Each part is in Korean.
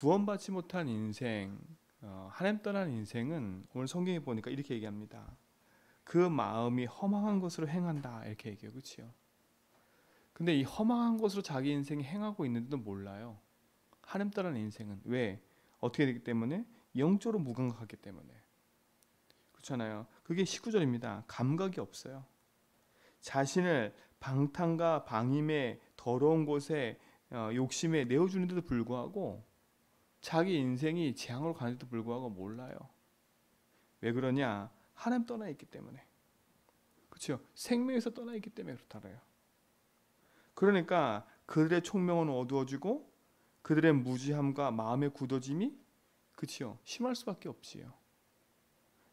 구원받지 못한 인생, 하나님 떠난 인생은 오늘 성경에 보니까 이렇게 얘기합니다. 그 마음이 허망한 것으로 행한다 이렇게 얘기해요. 그렇죠? 근데 이 허망한 것으로 자기 인생이 행하고 있는데도 몰라요. 하나님 떠난 인생은 왜? 어떻게 되기 때문에? 영적으로 무감각하기 때문에. 그렇잖아요. 그게 19절입니다. 감각이 없어요. 자신을 방탕과 방임의 더러운 곳에 욕심에 내어주는데도 불구하고 자기 인생이 재앙으로 가는데도 불구하고 몰라요. 왜 그러냐? 하나님 떠나 있기 때문에. 그렇죠? 생명에서 떠나 있기 때문에 그렇다래요. 그러니까 그들의 총명은 어두워지고 그들의 무지함과 마음의 굳어짐이 그렇죠? 심할 수밖에 없지요.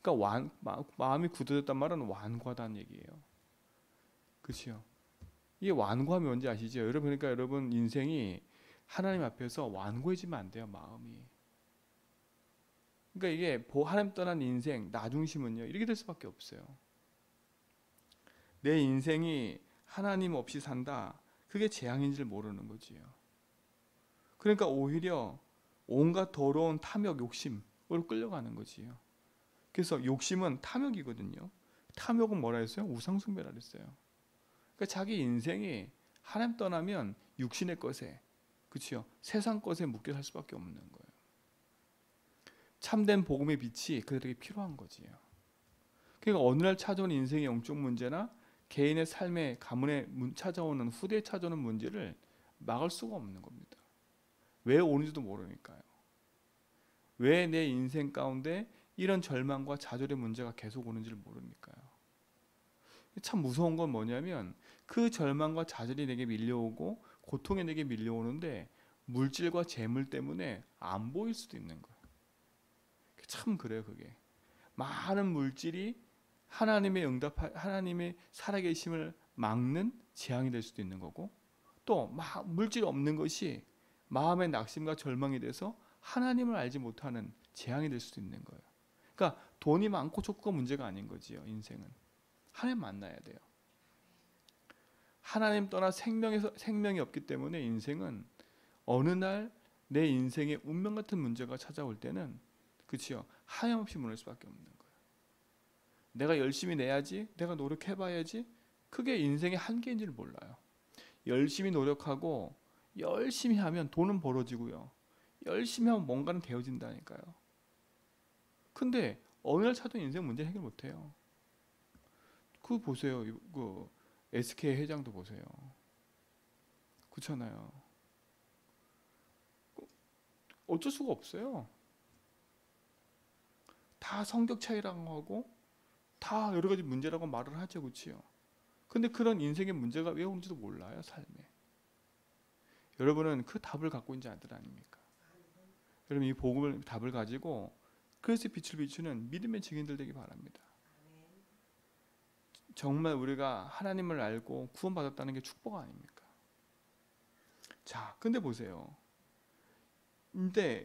그러니까 마음이 굳어졌단 말은 완고하다는 얘기예요. 그렇죠? 이게 완고하면 뭔지 아시죠? 여러분 그러니까 여러분 인생이 하나님 앞에서 완고해지면 안 돼요. 마음이. 그러니까 이게 하나님 떠난 인생, 나 중심은요. 이렇게 될 수밖에 없어요. 내 인생이 하나님 없이 산다. 그게 재앙인 줄 모르는 거지요. 그러니까 오히려 온갖 더러운 탐욕, 욕심으로 끌려가는 거지요. 그래서 욕심은 탐욕이거든요. 탐욕은 뭐라 했어요? 우상숭배라 했어요. 그러니까 자기 인생이 하나님 떠나면 육신의 것에, 그렇죠? 세상 것에 묶여 살 수밖에 없는 거예요. 참된 복음의 빛이 그들에게 필요한 거지요. 그러니까 어느 날 찾아온 인생의 영적 문제나 개인의 삶의 가문에 찾아오는 후대에 찾아오는 문제를 막을 수가 없는 겁니다. 왜 오는지도 모르니까요. 왜 내 인생 가운데 이런 절망과 좌절의 문제가 계속 오는지를 모르니까요. 참 무서운 건 뭐냐면 그 절망과 좌절이 내게 밀려오고 고통이 내게 밀려오는데 물질과 재물 때문에 안 보일 수도 있는 거예요. 참 그래요 그게. 많은 물질이 하나님의 살아계심을 막는 재앙이 될 수도 있는 거고 또 물질 없는 것이 마음의 낙심과 절망이 돼서 하나님을 알지 못하는 재앙이 될 수도 있는 거예요. 그러니까 돈이 많고 적고가 문제가 아닌 거지요. 인생은 하나님 만나야 돼요. 하나님 떠나 생명이 없기 때문에 인생은 어느 날 내 인생의 운명 같은 문제가 찾아올 때는 그치요 하염없이 무너질 수밖에 없는 거예요. 내가 열심히 내야지, 내가 노력해봐야지. 그게 인생의 한계인지를 몰라요. 열심히 노력하고 열심히 하면 돈은 벌어지고요. 열심히 하면 뭔가는 되어진다니까요. 근데 어느 날 찾아온 인생 문제 해결 못해요. 그거 보세요. 그 SK 회장도 보세요. 그렇잖아요. 어쩔 수가 없어요. 다 성격 차이라고 하고 다 여러 가지 문제라고 말을 하죠. 그렇지요. 근데 그런 인생의 문제가 왜 오는지도 몰라요. 삶에. 여러분은 그 답을 갖고 있는 자들 아닙니까? 여러분 이 복음을 답을 가지고 그리스도의 빛을 비추는 믿음의 증인들 되기 바랍니다. 정말 우리가 하나님을 알고 구원받았다는 게 축복 아닙니까? 자, 근데 보세요.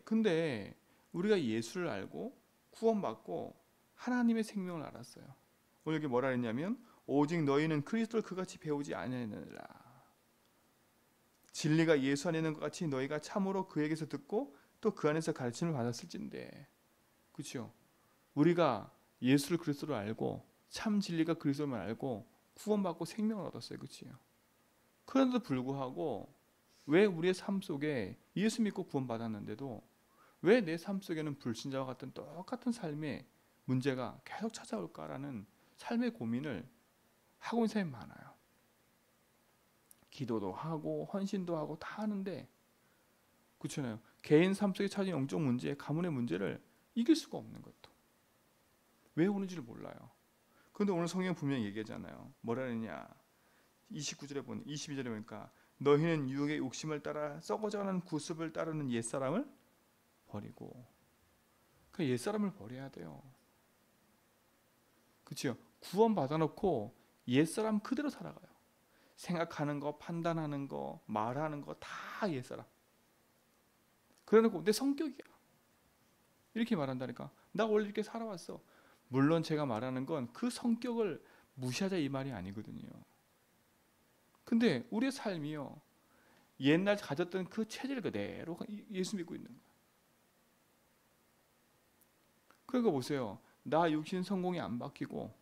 근데 우리가 예수를 알고 구원받고 하나님의 생명을 알았어요. 오늘 여기 뭐라 했냐면 오직 너희는 그리스도를 그같이 배우지 아니하느니라. 진리가 예수 안에 있는 것 같이 너희가 참으로 그에게서 듣고 또 그 안에서 가르침을 받았을진데. 그렇죠? 우리가 예수를 그리스도로 알고 참 진리가 그리스도만 알고 구원받고 생명을 얻었어요. 그렇죠? 그런데도 불구하고 왜 우리의 삶 속에 예수 믿고 구원받았는데도 왜 내 삶 속에는 불신자와 같은 똑같은 삶의 문제가 계속 찾아올까라는 삶의 고민을 하고 있는 사람이 많아요. 기도도 하고 헌신도 하고 다 하는데 그렇잖아요. 개인 삶 속에 찾은 영적 문제, 가문의 문제를 이길 수가 없는 것도. 왜 오는지를 몰라요. 그런데 오늘 성경 분명히 얘기하잖아요. 뭐라 그러냐. 22절에 보니까 너희는 유혹의 욕심을 따라 썩어져가는 구습을 따르는 옛사람을 버리고 그 옛사람을 버려야 돼요. 그렇죠? 구원 받아놓고 옛사람 그대로 살아가요. 생각하는 거, 판단하는 거, 말하는 거 다 옛사람. 그래놓고 내 성격이야. 이렇게 말한다니까. 나 원래 이렇게 살아왔어. 물론 제가 말하는 건 그 성격을 무시하자 이 말이 아니거든요. 근데 우리의 삶이요. 옛날 가졌던 그 체질 그대로 예수 믿고 있는 거야. 그러니까 보세요. 나 육신 성공이 안 바뀌고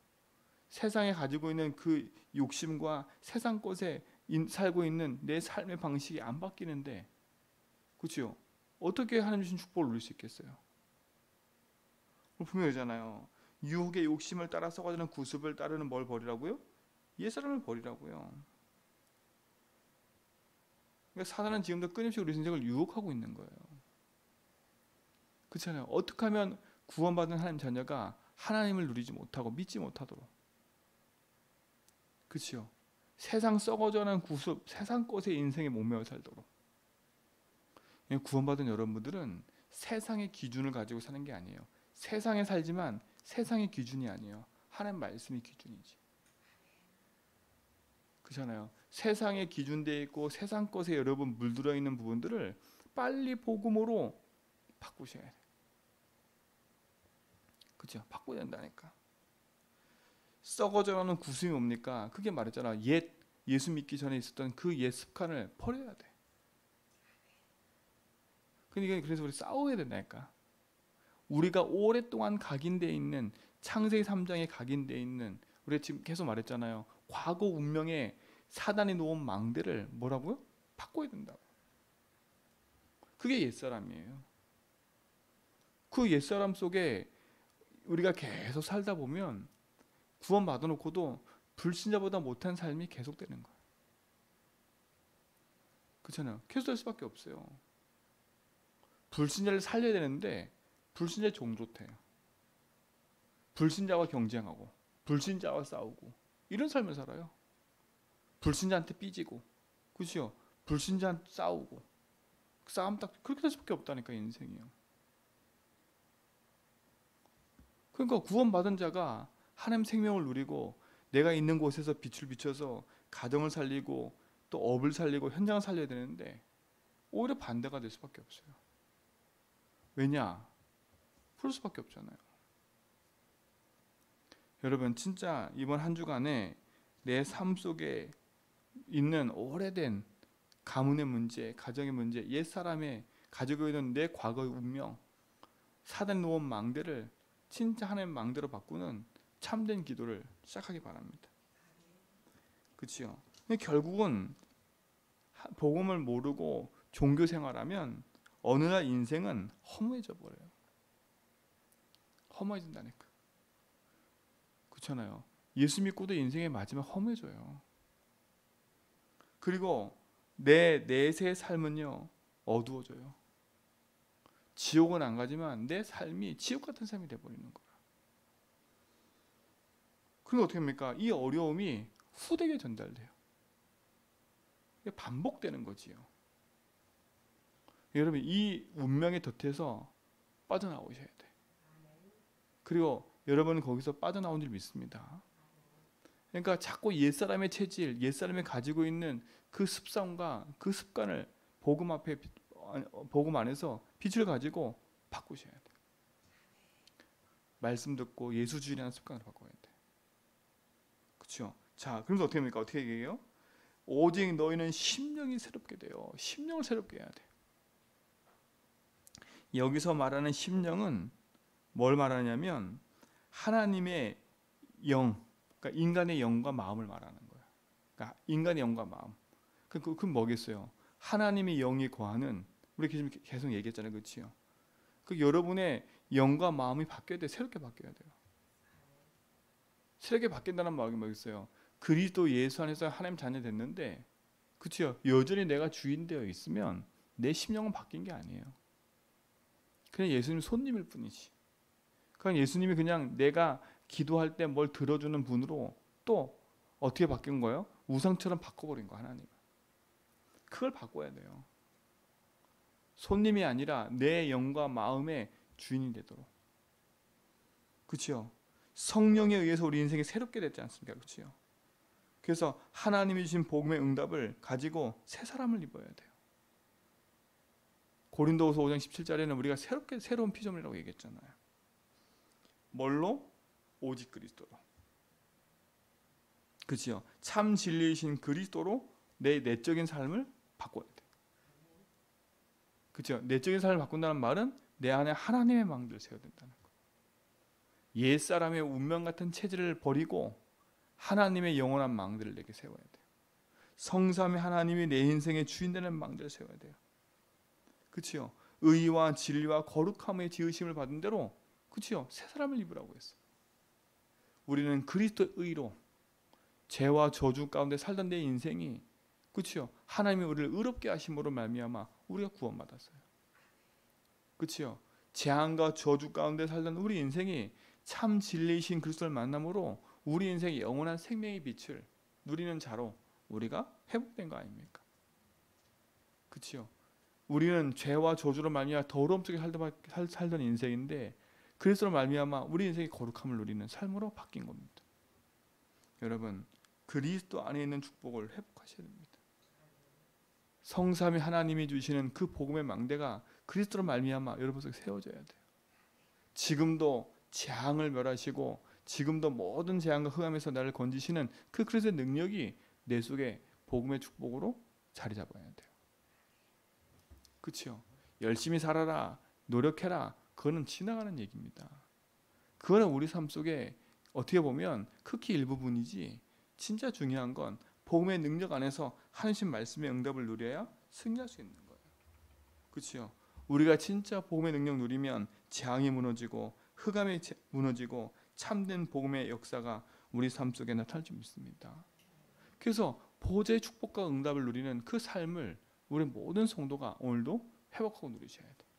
세상에 가지고 있는 그 욕심과 세상 것에 살고 있는 내 삶의 방식이 안 바뀌는데, 그렇죠? 어떻게 하나님 주신 축복을 누릴 수 있겠어요? 분명히 그러잖아요. 유혹의 욕심을 따라 썩어지는 구습을 따르는 뭘 버리라고요? 옛사람을 버리라고요. 그러니까 사단은 지금도 끊임없이 우리 인생을 유혹하고 있는 거예요. 그렇잖아요. 어떻게 하면 구원받은 하나님 자녀가 하나님을 누리지 못하고 믿지 못하도록, 그렇죠? 세상 썩어져가는 구습, 세상 것의 인생에 목매어 살도록. 구원받은 여러분들은 세상의 기준을 가지고 사는 게 아니에요. 세상에 살지만 세상의 기준이 아니에요. 하나님 말씀이 기준이지. 그렇잖아요. 세상에 기준되어 있고 세상 것에 여러분 물들어 있는 부분들을 빨리 복음으로 바꾸셔야 돼요. 그렇죠? 바꿔야 된다니까. 썩어져가는 구습이 뭡니까? 그게 말했잖아. 예수 믿기 전에 있었던 그 옛 습관을 버려야 돼. 그러니까 그래서 우리 싸워야 된다니까. 우리가 오랫동안 각인되어 있는 창세기 3장에 각인되어 있는, 우리가 지금 계속 말했잖아요. 과거 운명에 사단이 놓은 망대를 뭐라고요? 바꿔야 된다고. 그게 옛사람이에요. 그 옛사람 속에 우리가 계속 살다 보면 구원 받아놓고도 불신자보다 못한 삶이 계속되는 거예요. 그렇잖아요. 계속될 수밖에 없어요. 불신자를 살려야 되는데 불신자의 종조태요. 불신자와 경쟁하고 불신자와 싸우고 이런 삶을 살아요. 불신자한테 삐지고, 그렇죠? 불신자한테 싸우고, 싸움 딱 그렇게 될 수밖에 없다니까 인생이요. 그러니까 구원받은 자가 하나님 생명을 누리고 내가 있는 곳에서 빛을 비춰서 가정을 살리고 또 업을 살리고 현장을 살려야 되는데 오히려 반대가 될 수밖에 없어요. 왜냐? 그럴 수밖에 없잖아요. 여러분 진짜 이번 한 주간에 내 삶 속에 있는 오래된 가문의 문제, 가정의 문제, 옛사람의 가지고 있는 내 과거의 운명, 사단 놓은 망대를 진짜 하나님 망대로 바꾸는 참된 기도를 시작하기 바랍니다. 그렇죠? 결국은 복음을 모르고 종교 생활하면 어느 날 인생은 허무해져 버려요. 허무해진다니까. 그렇잖아요. 예수 믿고도 인생의 마지막 허무해져요. 그리고 내 내세의 삶은요 어두워져요. 지옥은 안 가지만 내 삶이 지옥 같은 삶이 돼버리는 거야. 그럼 어떻게 합니까? 이 어려움이 후대에 전달돼요. 이게 반복되는 거지요. 여러분 이 운명의 덫에서 빠져나오셔야 돼. 그리고 여러분은 거기서 빠져나온 줄 믿습니다. 그러니까 자꾸 옛사람의 체질, 옛사람이 가지고 있는 그 습성과 그 습관을 복음 앞에, 복음 안에서 빛을 가지고 바꾸셔야 돼. 말씀 듣고 예수주의라는 습관을 바꿔야 돼. 그렇죠? 자, 그래서 어떻게 합니까? 어떻게 얘기해요? 오직 너희는 심령이 새롭게 돼요. 심령을 새롭게 해야 돼. 여기서 말하는 심령은 뭘 말하냐면 하나님의 영, 그러니까 인간의 영과 마음을 말하는 거예요. 그러니까 인간의 영과 마음. 그건 뭐겠어요? 하나님의 영이 거하는, 우리 지금 계속 얘기했잖아요, 그렇지요? 그 여러분의 영과 마음이 바뀌어야 돼, 새롭게 바뀌어야 돼요. 새롭게 바뀐다는 말이 뭐겠어요? 그리스도 예수 안에서 하나님 자녀 됐는데, 그렇죠? 여전히 내가 주인 되어 있으면 내 심령은 바뀐 게 아니에요. 그냥 예수님 손님일 뿐이지. 그냥 예수님이 그냥 내가 기도할 때 뭘 들어주는 분으로 또 어떻게 바뀐 거예요? 우상처럼 바꿔버린 거 하나님. 그걸 바꿔야 돼요. 손님이 아니라 내 영과 마음의 주인이 되도록. 그렇죠? 성령에 의해서 우리 인생이 새롭게 됐지 않습니까? 그렇죠? 그래서 하나님이 주신 복음의 응답을 가지고 새 사람을 입어야 돼요. 고린도후서 5장 17절에는 우리가 새로운 피조물이라고 얘기했잖아요. 뭘로? 오직 그리스도로. 그렇죠? 참 진리이신 그리스도로 내 내적인 삶을 바꿔야 돼. 그렇죠? 내적인 삶을 바꾼다는 말은 내 안에 하나님의 망대를 세워야 된다는 거. 옛사람의 운명 같은 체질을 버리고 하나님의 영원한 망대를 내게 세워야 돼요. 성삼위 하나님이 내 인생의 주인 되는 망대를 세워야 돼요. 그렇죠? 의와 진리와 거룩함의 지으심을 받은 대로, 그렇죠? 새 사람을 입으라고 했어요. 우리는 그리스도의 의로 죄와 저주 가운데 살던 내 인생이, 그렇죠? 하나님이 우리를 의롭게 하심으로 말미암아 우리가 구원받았어요. 그렇죠? 재앙과 저주 가운데 살던 우리 인생이 참 진리이신 그리스도를 만남으로 우리 인생의 영원한 생명의 빛을 누리는 자로 우리가 회복된 거 아닙니까? 그렇죠? 우리는 죄와 저주로 말미암아 더러움 속에 살던 인생인데 그리스도로 말미암아 우리 인생의 거룩함을 누리는 삶으로 바뀐 겁니다. 여러분, 그리스도 안에 있는 축복을 회복하셔야 됩니다. 성삼위 하나님이 주시는 그 복음의 망대가 그리스도로 말미암아 여러분 속에 세워져야 돼요. 지금도 재앙을 멸하시고 지금도 모든 재앙과 흑암에서 나를 건지시는 그 그리스도의 능력이 내 속에 복음의 축복으로 자리 잡아야 돼요. 그렇죠? 열심히 살아라, 노력해라, 그거는 지나가는 얘기입니다. 그거는 우리 삶 속에 어떻게 보면 극히 일부분이지, 진짜 중요한 건 복음의 능력 안에서 하나님 말씀의 응답을 누려야 승리할 수 있는 거예요. 그렇죠? 우리가 진짜 복음의 능력 누리면 재앙이 무너지고 흑암이 무너지고 참된 복음의 역사가 우리 삶 속에 나타날 줄 믿습니다. 그래서 보좌의 축복과 응답을 누리는 그 삶을 우리 모든 성도가 오늘도 회복하고 누리셔야 돼요.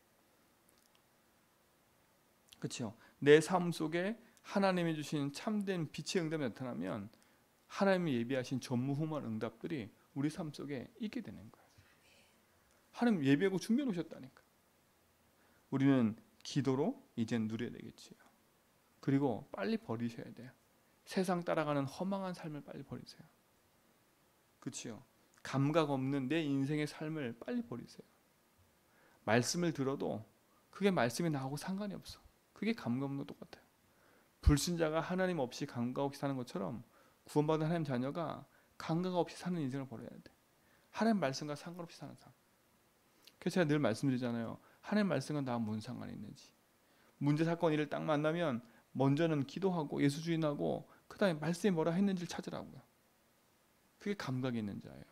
그렇죠? 내 삶 속에 하나님이 주신 참된 빛의 응답이 나타나면 하나님이 예비하신 전무후무한 응답들이 우리 삶 속에 있게 되는 거예요. 하나님 예비하고 준비해 놓으셨다니까. 우리는 기도로 이젠 누려야 되겠지요. 그리고 빨리 버리셔야 돼요. 세상 따라가는 허망한 삶을 빨리 버리세요. 그렇지요? 감각 없는 내 인생의 삶을 빨리 버리세요. 말씀을 들어도 그게 말씀이 나하고 상관이 없어. 그게 감각 없는 거 똑같아요. 불신자가 하나님 없이 감각 없이 사는 것처럼 구원받은 하나님 자녀가 감각 없이 사는 인생을 버려야 돼. 하나님 말씀과 상관없이 사는 삶. 그래서 제가 늘 말씀드리잖아요. 하나님 말씀과 나와 무슨 상관이 있는지. 문제 사건 일을 딱 만나면 먼저는 기도하고 예수 주인하고 그 다음에 말씀이 뭐라 했는지를 찾으라고요. 그게 감각이 있는 자예요.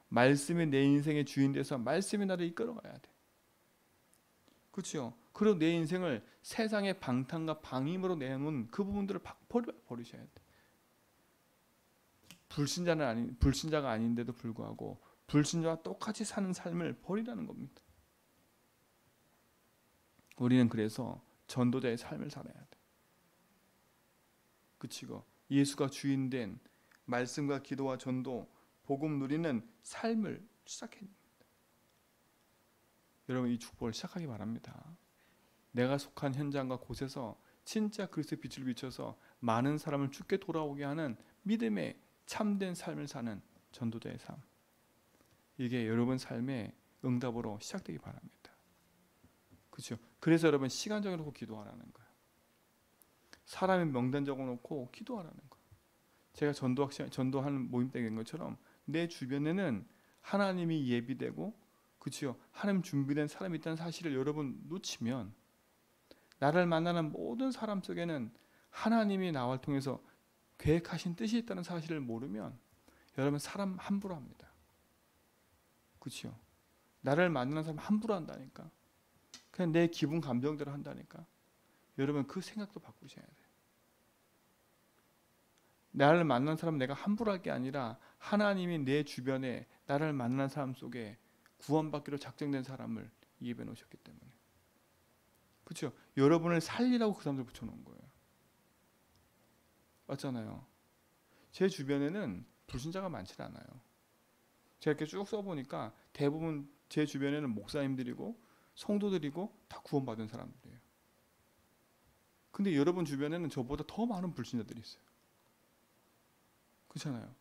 말씀이 내 인생의 주인 돼서 말씀이 나를 이끌어가야 돼. 그렇죠? 그리고 내 인생을 세상의 방탕과 방임으로 내놓은 그 부분들을 버리셔야 돼. 불신자가 아닌데도 불구하고 불신자와 똑같이 사는 삶을 버리라는 겁니다. 우리는 그래서 전도자의 삶을 살아야 돼. 그치고 예수가 주인된 말씀과 기도와 전도, 복음 누리는 삶을 시작해야 됩니다. 여러분, 이 축복을 시작하기 바랍니다. 내가 속한 현장과 곳에서 진짜 그리스도의 빛을 비춰서 많은 사람을 주께 돌아오게 하는 믿음의 참된 삶을 사는 전도자의 삶. 이게 여러분 삶의 응답으로 시작되기 바랍니다. 그렇죠? 그래서 여러분 시간 정해놓고 기도하라는 거예요. 사람의 명단 적어놓고 기도하라는 거예요. 제가 전도하는 모임 때 된 것처럼 내 주변에는 하나님이 예비되고, 그렇죠? 하나님 준비된 사람이 있다는 사실을 여러분 놓치면, 나를 만나는 모든 사람 속에는 하나님이 나를 통해서 계획하신 뜻이 있다는 사실을 모르면 여러분 사람 함부로 합니다. 그렇죠? 나를 만나는 사람 함부로 한다니까. 그냥 내 기분 감정대로 한다니까. 여러분 그 생각도 바꾸셔야 돼요. 나를 만난 사람 내가 함부로 할 게 아니라 하나님이 내 주변에 나를 만난 사람 속에 구원받기로 작정된 사람을 예배해 놓으셨기 때문에. 그렇죠? 여러분을 살리라고 그 사람들 붙여놓은 거예요. 맞잖아요. 제 주변에는 불신자가 많지 않아요. 제가 이렇게 쭉 써보니까 대부분 제 주변에는 목사님들이고 성도들이고 다 구원받은 사람들이에요. 근데 여러분 주변에는 저보다 더 많은 불신자들이 있어요. 그렇잖아요.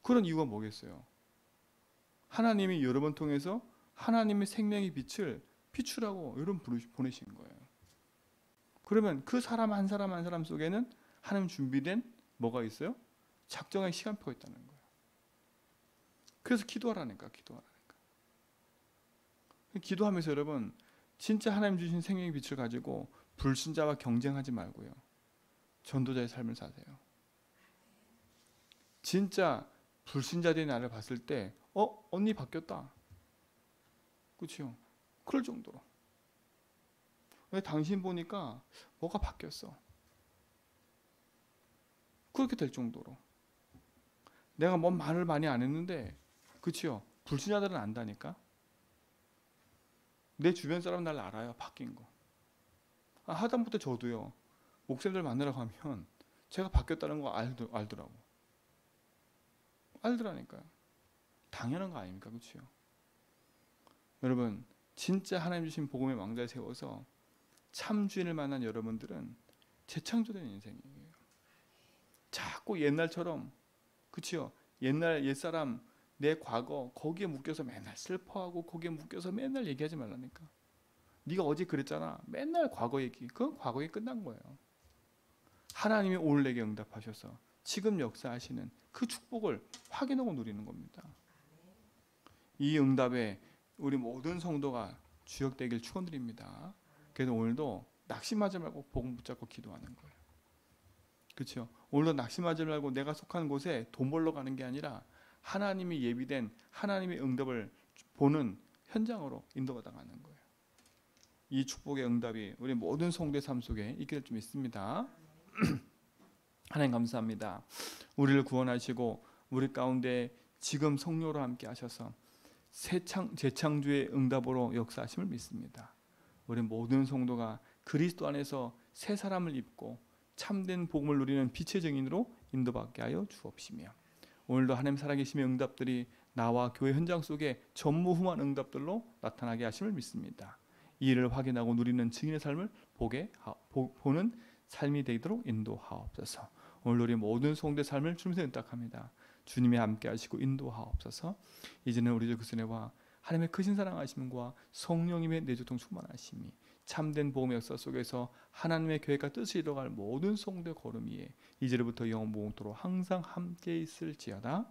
그런 이유가 뭐겠어요? 하나님이 여러분 통해서 하나님의 생명의 빛을 비추라고 여러분 보내신 거예요. 그러면 그 사람 한 사람 한 사람 속에는 하나님 준비된 뭐가 있어요? 작정의 시간표가 있다는 거예요. 그래서 기도하라니까. 기도하면서 여러분 진짜 하나님 주신 생명의 빛을 가지고 불신자와 경쟁하지 말고요. 전도자의 삶을 사세요. 진짜 불신자들이 나를 봤을 때 언니 바뀌었다. 그렇죠? 그럴 정도로. 왜 당신 보니까 뭐가 바뀌었어. 그렇게 될 정도로. 내가 뭔 말을 많이 안 했는데 그렇죠? 불신자들은 안다니까. 내 주변 사람 날 알아요. 바뀐 거. 하다못해 저도요. 목사님들 만나러 가면 제가 바뀌었다는 거 알더라고. 알더라니까요. 당연한 거 아닙니까? 그렇죠? 여러분 진짜 하나님 주신 복음의 왕자에 세워서 참 주인을 만난 여러분들은 재창조된 인생이에요. 자꾸 옛날처럼 그렇죠? 옛날 옛사람 내 과거 거기에 묶여서 맨날 슬퍼하고 거기에 묶여서 맨날 얘기하지 말라니까. 네가 어제 그랬잖아. 맨날 과거 얘기. 그건 과거에 끝난 거예요. 하나님이 오늘 내게 응답하셔서 지금 역사하시는 그 축복을 확인하고 누리는 겁니다. 이 응답에 우리 모든 성도가 주역되길 축원드립니다. 그래서 오늘도 낙심하지 말고 복음 붙잡고 기도하는 거예요. 그렇죠? 오늘도 낙심하지 말고 내가 속한 곳에 돈 벌러 가는 게 아니라 하나님이 예비된 하나님의 응답을 보는 현장으로 인도받아 가는 거예요. 이 축복의 응답이 우리 모든 성도의 삶 속에 있게 될 줄 믿습니다. 하나님 감사합니다. 우리를 구원하시고 우리 가운데 지금 성령으로 함께 하셔서 재창조의 응답으로 역사하심을 믿습니다. 우리 모든 성도가 그리스도 안에서 새 사람을 입고 참된 복음을 누리는 빛의 증인으로 인도받게 하여 주옵시며 오늘도 하나님 살아계심의 응답들이 나와 교회 현장 속에 전무후무한 응답들로 나타나게 하심을 믿습니다. 이 일을 확인하고 누리는 증인의 삶을 보는 삶이 되도록 인도하옵소서. 오늘 우리 모든 성도의 삶을 주님께 의탁합니다. 주님이 함께 하시고 인도하옵소서. 이제는 우리 주 그리스도와 하나님의 크신 사랑하심과 성령님의 내조통 충만하심이 참된 복음의 역사 속에서 하나님의 계획과 뜻을 이뤄갈 모든 성도의 걸음 위에 이제부터 영원토록 항상 함께 있을지어다.